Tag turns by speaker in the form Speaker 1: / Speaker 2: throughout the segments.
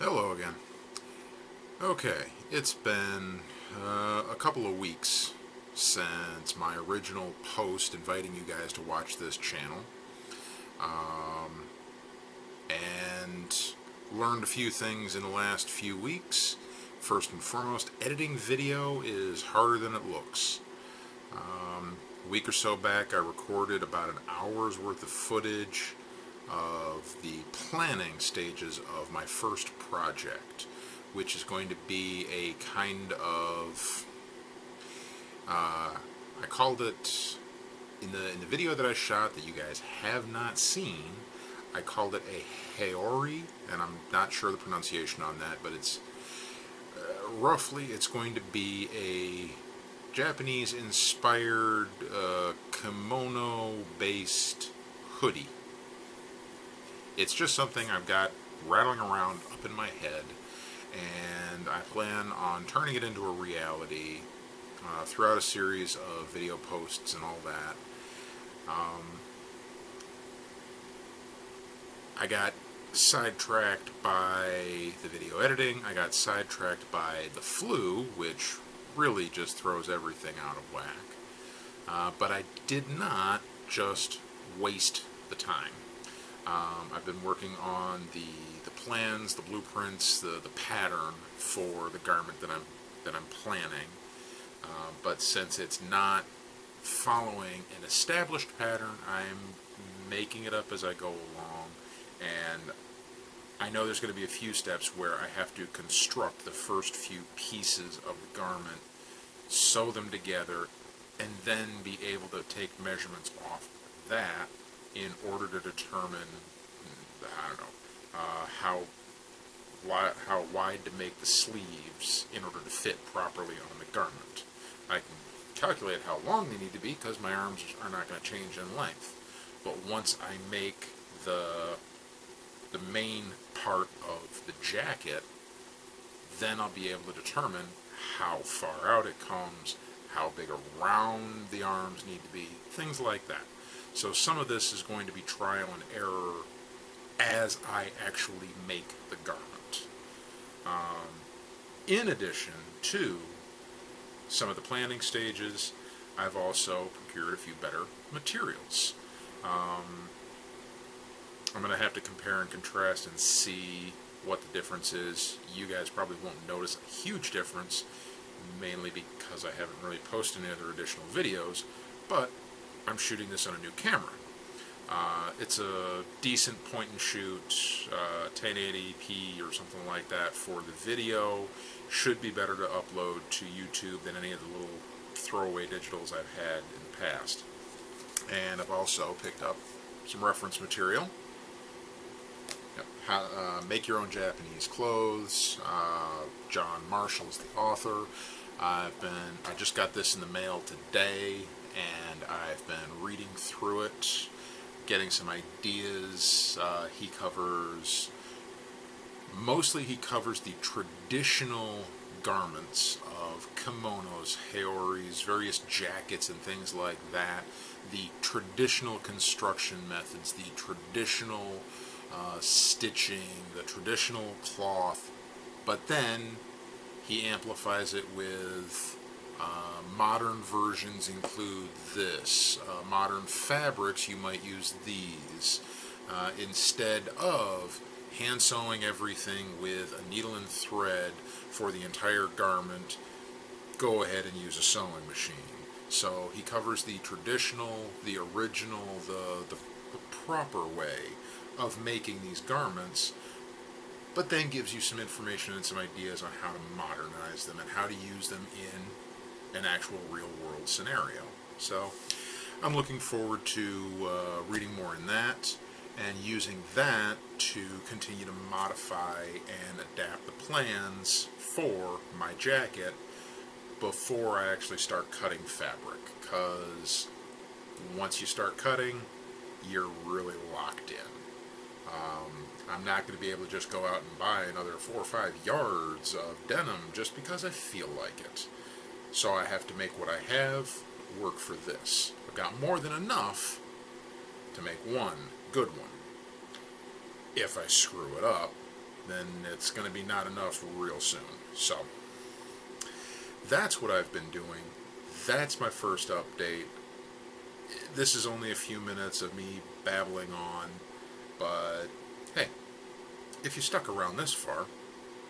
Speaker 1: Hello again. Okay, it's been a couple of weeks since my original post inviting you guys to watch this channel, and learned a few things in the last few weeks. First and foremost, editing video is harder than it looks. A week or so back, I recorded about an hour's worth of footage of the planning stages of my first project, which is going to be a kind of I called it in the video that I shot that you guys have not seen. I called it a haori, and I'm not sure the pronunciation on that, but it's roughly it's going to be a Japanese-inspired kimono-based hoodie. It's just something I've got rattling around up in my head, and I plan on turning it into a reality throughout a series of video posts and all that. I got sidetracked by the video editing. I got sidetracked by the flu, which really just throws everything out of whack. But I did not just waste the time. I've been working on the plans, the blueprints, the pattern for the garment that I'm planning. But since it's not following an established pattern, I'm making it up as I go along, and I know there's going to be a few steps where I have to construct the first few pieces of the garment, sew them together, and then be able to take measurements off that in order to determine, I don't know, how wide to make the sleeves in order to fit properly on the garment. I can calculate how long they need to be because my arms are not going to change in length. But once I make the main part of the jacket, then I'll be able to determine how far out it comes, how big around the arms need to be, things like that. So some of this is going to be trial and error as I actually make the garment. In addition to some of the planning stages, I've also procured a few better materials. I'm going to have to compare and contrast and see what the difference is. You guys probably won't notice a huge difference, mainly because I haven't really posted any other additional videos, but I'm shooting this on a new camera. It's a decent point and shoot, 1080p or something like that for the video. Should be better to upload to YouTube than any of the little throwaway digitals I've had in the past. And I've also picked up some reference material. Make Your Own Japanese Clothes. John Marshall is the author. I just got this in the mail today, and I've been reading through it, getting some ideas. He covers the traditional garments of kimonos, haoris, various jackets and things like that, the traditional construction methods, the traditional stitching, the traditional cloth, but then he amplifies it with modern versions include this. Modern fabrics, you might use these. Instead of hand sewing everything with a needle and thread for the entire garment, go ahead and use a sewing machine. So he covers the traditional, the original, the proper way of making these garments, but then gives you some information and some ideas on how to modernize them and how to use them in an actual real-world scenario. So I'm looking forward to reading more in that and using that to continue to modify and adapt the plans for my jacket before I actually start cutting fabric, because once you start cutting, you're really locked in. I'm not going to be able to just go out and buy another 4 or 5 yards of denim just because I feel like it. So I have to make what I have work for this. I've got more than enough to make one good one. If I screw it up, then it's going to be not enough real soon. So that's what I've been doing. That's my first update. This is only a few minutes of me babbling on, but hey, if you stuck around this far,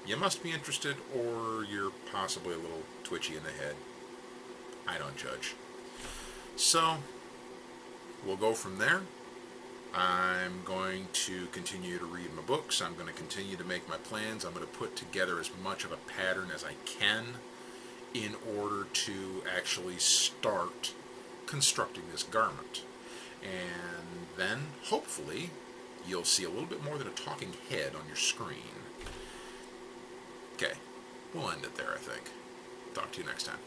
Speaker 1: you must be interested, or you're possibly a little twitchy in the head. I don't judge. So, we'll go from there. I'm going to continue to read my books. I'm going to continue to make my plans. I'm going to put together as much of a pattern as I can in order to actually start constructing this garment. And then, hopefully, you'll see a little bit more than a talking head on your screen. Okay, we'll end it there, I think. Talk to you next time.